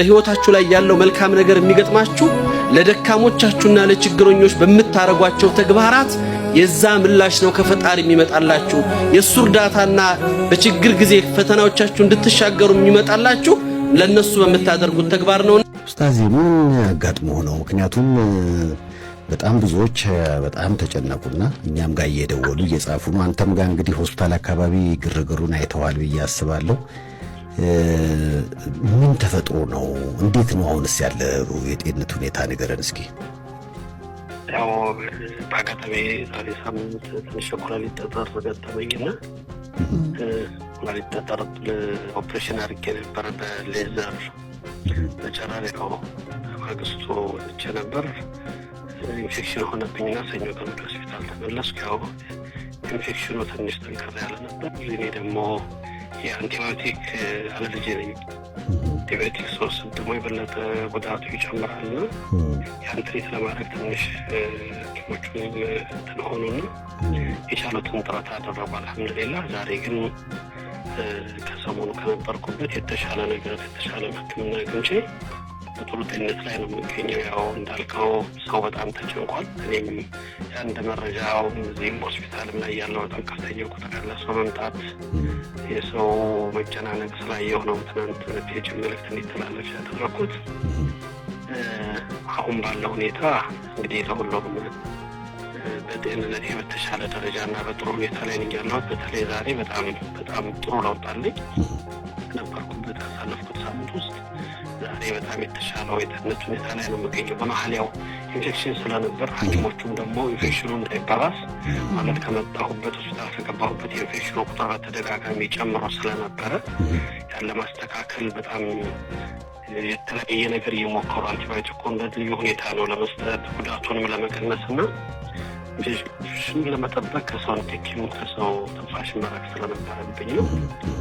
ህይወታችሁ ላይ ያለው መልካም ነገር የሚገጥማችሁ ለደካሞቻችሁና ለችግረኞች በመታረጓቸው ተግባራት የዛ ምላሽ ነው ከፈጣሪ የሚመጣላችሁ። የሱ እርዳታና በችግር ጊዜ ፈተናዎቻችሁ እንድትሻገሩ የሚመጣላችሁ ለነሱ በመታደርጉት ተግባር ነው። ኡስታዝ ምን አጋጥሞ ነው? ምክንያቱም በጣም ብዙዎች በጣም ተጨነቁና እኛም ጋር እየደወሉ እየጻፉ ነው። አንተም ጋር እንግዲህ ሆስፒታል አካባቢ ግርግሩን አይተዋል ብዬ አስባለሁ። ምን ተፈጥሮ ነው? እንዴት ነው አሁንስ ያለው የጤንነት ሁኔታ ንገረን እስኪ። ያው በአጋጣሚ ዛሬ ሳምንት ትንሽ ኩላሊት ጠጠር ገጠመኝና ኩላሊት ጠጠር ኦፕሬሽን አድርጌ ነበር በሌዘር በጨራሪ ነው ማግስቱ ወጥቼ ነበር። ኢንፌክሽን ሆነብኝና ሰኞ ቀን ወደ ሆስፒታል ተመለስኩ። ያው ኢንፌክሽኑ ትንሽ ጠንከር ያለ ነበር። እኔ ደግሞ የአንቲባዮቲክ አለርጂ ነኝ። አንቲባዮቲክ ስወስድ ደግሞ የበለጠ ጉዳቱ ይጨምራልና ያን ትሪት ለማድረግ ትንሽ ሐኪሞቹም እንትን ሆኑና የቻሉትን ጥረት አደረጉ። አልሐምዱሊላህ ዛሬ ግን ከሰሞኑ ከነበርኩበት የተሻለ ሕክምና አግኝቼ በጥሩ ጤንነት ላይ ነው የምገኘው። ያው እንዳልከው ሰው በጣም ተጨንቋል። እኔም አንድ መረጃው እዚህም ሆስፒታልም ላይ ያለው በጣም ከፍተኛ ቁጥር ያለ ሰው መምጣት የሰው መጨናነቅ ስላየሁ ነው ትናንት ፔጅ መልዕክት እንዲተላለፍ ያደረኩት። አሁን ባለው ሁኔታ እንግዲህ ለሁሉም በጤንነት በተሻለ ደረጃና በጥሩ ሁኔታ ላይ ነኝ ያለሁት። በተለይ ዛሬ በጣም ጥሩ ለውጥ አለኝ። ነበርኩበት ካሳለፍኩት ሳምንት ውስጥ ዛሬ በጣም የተሻለው የጤንነት ሁኔታ ላይ ነው የምገኘው። በመሀል ያው ኢንፌክሽን ስለነበር ሐኪሞቹም ደግሞ ኢንፌክሽኑ እንዳይባባስ ማለት ከመጣሁበት ሆስፒታል ከገባሁበት የኢንፌክሽኑ ቁጥር በተደጋጋሚ ጨምሮ ስለነበረ ያለ ማስተካከል በጣም የተለያየ ነገር እየሞከሩ አንቲባዮቲኩን በልዩ ሁኔታ ነው ለመስጠት ጉዳቱንም ለመቀነስና ኢንፌክሽኑን ለመጠበቅ ከሰው ንክኪም ከሰው ትንፋሽ መራቅ ስለነበረብኝ ነው።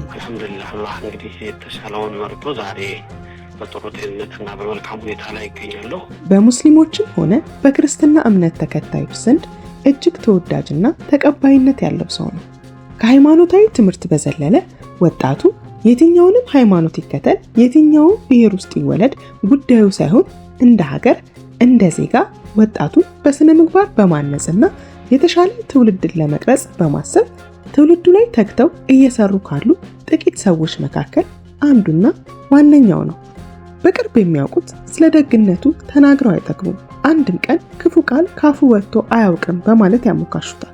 አልሐምዱሊላህ አላህ እንግዲህ የተሻለውን መርጦ ዛሬ በጥሩ ጤንነትና በመልካም ሁኔታ ላይ ይገኛለሁ። በሙስሊሞችም ሆነ በክርስትና እምነት ተከታዮች ዘንድ እጅግ ተወዳጅና ተቀባይነት ያለው ሰው ነው። ከሃይማኖታዊ ትምህርት በዘለለ ወጣቱ የትኛውንም ሃይማኖት ይከተል፣ የትኛውም ብሔር ውስጥ ይወለድ ጉዳዩ ሳይሆን እንደ ሀገር እንደ ዜጋ ወጣቱን በስነ ምግባር በማነጽና የተሻለ ትውልድን ለመቅረጽ በማሰብ ትውልዱ ላይ ተግተው እየሰሩ ካሉ ጥቂት ሰዎች መካከል አንዱና ዋነኛው ነው። በቅርብ የሚያውቁት ስለ ደግነቱ ተናግረው አይጠግቡም። አንድም ቀን ክፉ ቃል ካፉ ወጥቶ አያውቅም በማለት ያሞካሹታል።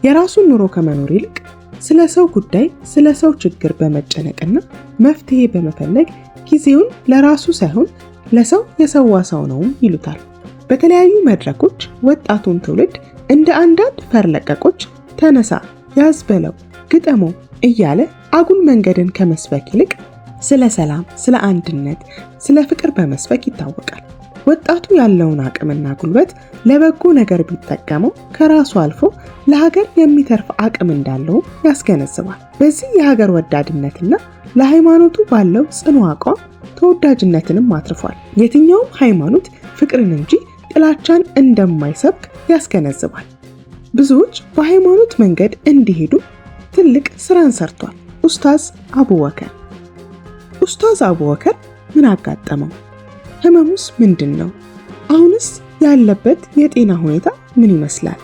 የራሱን ኑሮ ከመኖር ይልቅ ስለ ሰው ጉዳይ፣ ስለ ሰው ችግር በመጨነቅና መፍትሄ በመፈለግ ጊዜውን ለራሱ ሳይሆን ለሰው የሰዋ ሰው ነው ይሉታል። በተለያዩ መድረኮች ወጣቱን ትውልድ እንደ አንዳንድ ፈርለቀቆች ተነሳ፣ ያዝ በለው፣ ግጠመው እያለ አጉል መንገድን ከመስበክ ይልቅ ስለ ሰላም፣ ስለ አንድነት፣ ስለ ፍቅር በመስበክ ይታወቃል። ወጣቱ ያለውን አቅምና ጉልበት ለበጎ ነገር ቢጠቀመው ከራሱ አልፎ ለሀገር የሚተርፍ አቅም እንዳለው ያስገነዝባል። በዚህ የሀገር ወዳድነትና ለሃይማኖቱ ባለው ጽኑ አቋም ተወዳጅነትንም አትርፏል። የትኛውም ሃይማኖት ፍቅርን እንጂ ጥላቻን እንደማይሰብክ ያስገነዝባል። ብዙዎች በሃይማኖት መንገድ እንዲሄዱ ትልቅ ስራን ሰርቷል። ኡስታዝ አቡበከር ምን አጋጠመው? ህመሙስ ምንድን ነው? አሁንስ ያለበት የጤና ሁኔታ ምን ይመስላል?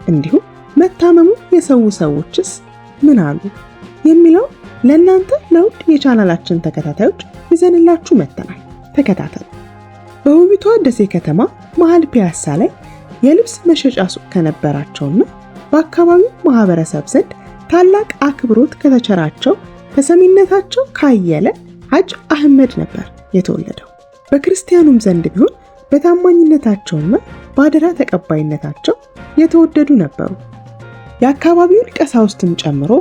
እንዲሁም መታመሙ የሰው ሰዎችስ ምን አሉ የሚለው ለእናንተ ለውድ የቻናላችን ተከታታዮች ይዘንላችሁ መጥተናል። ተከታተሉ። በውቢቷ ደሴ ከተማ መሃል ፒያሳ ላይ የልብስ መሸጫ ሱቅ ከነበራቸውና በአካባቢው ማህበረሰብ ዘንድ ታላቅ አክብሮት ከተቸራቸው ተሰሚነታቸው ካየለ ሐጅ አህመድ ነበር የተወለደው። በክርስቲያኑም ዘንድ ቢሆን በታማኝነታቸውና በአደራ ተቀባይነታቸው የተወደዱ ነበሩ። የአካባቢውን ቀሳውስትም ጨምሮ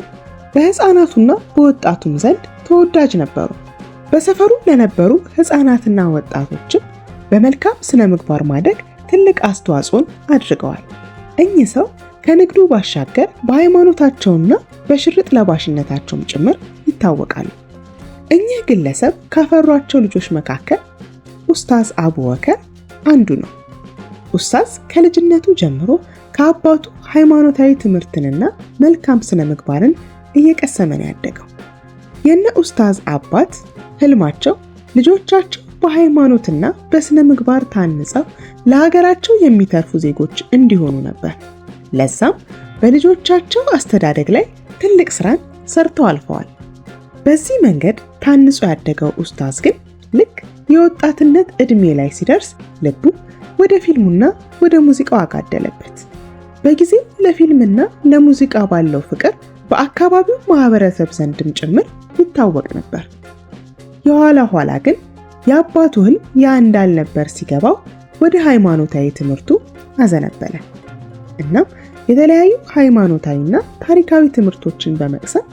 በህፃናቱና በወጣቱም ዘንድ ተወዳጅ ነበሩ። በሰፈሩ ለነበሩ ህፃናትና ወጣቶችም በመልካም ስነ ምግባር ማደግ ትልቅ አስተዋጽኦን አድርገዋል። እኚህ ሰው ከንግዱ ባሻገር በሃይማኖታቸውና በሽርጥ ለባሽነታቸውም ጭምር ይታወቃሉ። እኚህ ግለሰብ ካፈሯቸው ልጆች መካከል ኡስታዝ አቡበከር አንዱ ነው። ኡስታዝ ከልጅነቱ ጀምሮ ከአባቱ ሃይማኖታዊ ትምህርትንና መልካም ስነ ምግባርን እየቀሰመ ነው ያደገው። የነ ኡስታዝ አባት ህልማቸው ልጆቻቸው በሃይማኖትና በስነ ምግባር ታንጸው ለሀገራቸው የሚተርፉ ዜጎች እንዲሆኑ ነበር። ለዛም በልጆቻቸው አስተዳደግ ላይ ትልቅ ስራን ሰርተው አልፈዋል። በዚህ መንገድ ታንጾ ያደገው ኡስታዝ ግን ልክ የወጣትነት እድሜ ላይ ሲደርስ ልቡ ወደ ፊልሙና ወደ ሙዚቃው አጋደለበት። በጊዜው ለፊልምና ለሙዚቃ ባለው ፍቅር በአካባቢው ማህበረሰብ ዘንድም ጭምር ይታወቅ ነበር። የኋላ ኋላ ግን የአባቱ ህልም ያ እንዳልነበር ሲገባው ወደ ሃይማኖታዊ ትምህርቱ አዘነበለ። እናም የተለያዩ ሃይማኖታዊና ታሪካዊ ትምህርቶችን በመቅሰም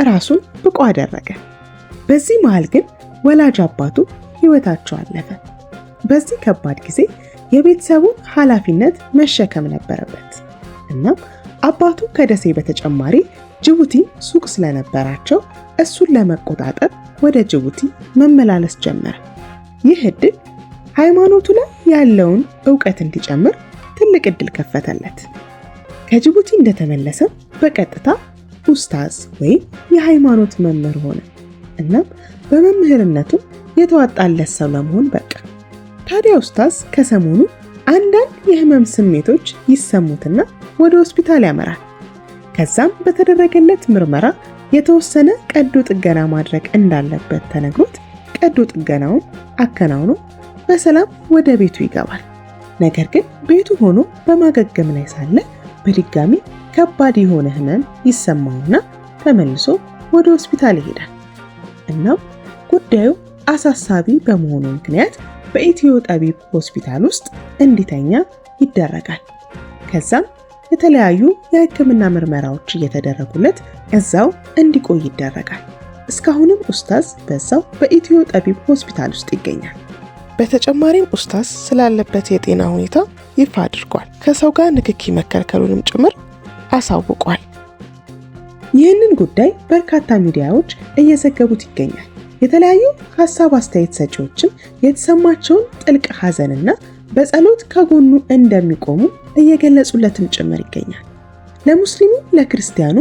ራሱን ብቁ አደረገ። በዚህ መሃል ግን ወላጅ አባቱ ህይወታቸው አለፈ። በዚህ ከባድ ጊዜ የቤተሰቡን ኃላፊነት መሸከም ነበረበት። እናም አባቱ ከደሴ በተጨማሪ ጅቡቲ ሱቅ ስለነበራቸው እሱን ለመቆጣጠር ወደ ጅቡቲ መመላለስ ጀመረ። ይህ እድል ሃይማኖቱ ላይ ያለውን ዕውቀት እንዲጨምር ትልቅ እድል ከፈተለት። ከጅቡቲ እንደተመለሰ በቀጥታ ኡስታዝ ወይም የሃይማኖት መምህር ሆነ። እናም በመምህርነቱ የተዋጣለት ሰው ለመሆን በቃ። ታዲያ ኡስታዝ ከሰሞኑ አንዳንድ የህመም ስሜቶች ይሰሙትና ወደ ሆስፒታል ያመራል። ከዛም በተደረገለት ምርመራ የተወሰነ ቀዶ ጥገና ማድረግ እንዳለበት ተነግሮት ቀዶ ጥገናውን አከናውኖ በሰላም ወደ ቤቱ ይገባል። ነገር ግን ቤቱ ሆኖ በማገገም ላይ ሳለ በድጋሚ ከባድ የሆነ ህመም ይሰማውና ተመልሶ ወደ ሆስፒታል ይሄዳል። እናም ጉዳዩ አሳሳቢ በመሆኑ ምክንያት በኢትዮ ጠቢብ ሆስፒታል ውስጥ እንዲተኛ ይደረጋል። ከዛም የተለያዩ የህክምና ምርመራዎች እየተደረጉለት እዛው እንዲቆይ ይደረጋል። እስካሁንም ኡስታዝ በዛው በኢትዮ ጠቢብ ሆስፒታል ውስጥ ይገኛል። በተጨማሪም ኡስታዝ ስላለበት የጤና ሁኔታ ይፋ አድርጓል። ከሰው ጋር ንክኪ መከልከሉንም ጭምር አሳውቋል። ይህንን ጉዳይ በርካታ ሚዲያዎች እየዘገቡት ይገኛል። የተለያዩ ሐሳብ አስተያየት ሰጪዎችም የተሰማቸውን ጥልቅ ሐዘንና በጸሎት ከጎኑ እንደሚቆሙ እየገለጹለትም ጭምር ይገኛል። ለሙስሊሙ ለክርስቲያኑ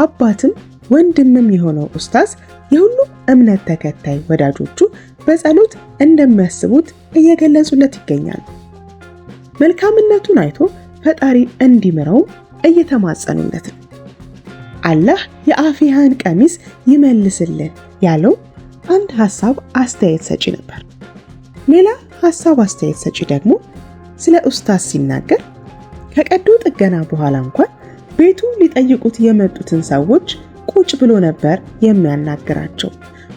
አባትም ወንድምም የሆነው ኡስታዝ የሁሉም እምነት ተከታይ ወዳጆቹ በጸሎት እንደሚያስቡት እየገለጹለት ይገኛሉ። መልካምነቱን አይቶ ፈጣሪ እንዲምረውም እየተማጸኑለት ነው። አላህ የአፊያን ቀሚስ ይመልስልን ያለው አንድ ሐሳብ አስተያየት ሰጪ ነበር። ሌላ ሐሳብ አስተያየት ሰጪ ደግሞ ስለ ኡስታዝ ሲናገር ከቀዶ ጥገና በኋላ እንኳን ቤቱ ሊጠይቁት የመጡትን ሰዎች ቁጭ ብሎ ነበር የሚያናግራቸው።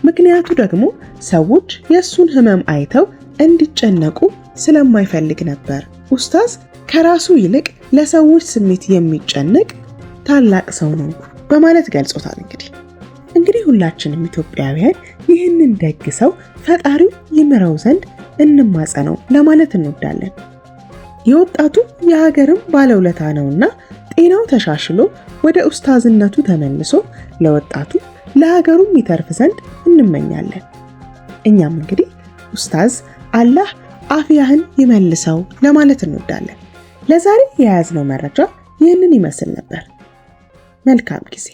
ምክንያቱ ደግሞ ሰዎች የሱን ህመም አይተው እንዲጨነቁ ስለማይፈልግ ነበር። ኡስታዝ ከራሱ ይልቅ ለሰዎች ስሜት የሚጨነቅ ታላቅ ሰው ነው በማለት ገልጾታል። እንግዲህ ሁላችንም ኢትዮጵያውያን ይህንን ደግ ሰው ፈጣሪው ይምረው ዘንድ እንማጸነው ለማለት እንወዳለን። የወጣቱ የሀገርም ባለውለታ ነውና ጤናው ተሻሽሎ ወደ ኡስታዝነቱ ተመልሶ ለወጣቱ ለሀገሩም ይተርፍ ዘንድ እንመኛለን። እኛም እንግዲህ ኡስታዝ አላህ አፊያህን ይመልሰው ለማለት እንወዳለን። ለዛሬ የያዝነው መረጃ ይህንን ይመስል ነበር። መልካም ጊዜ።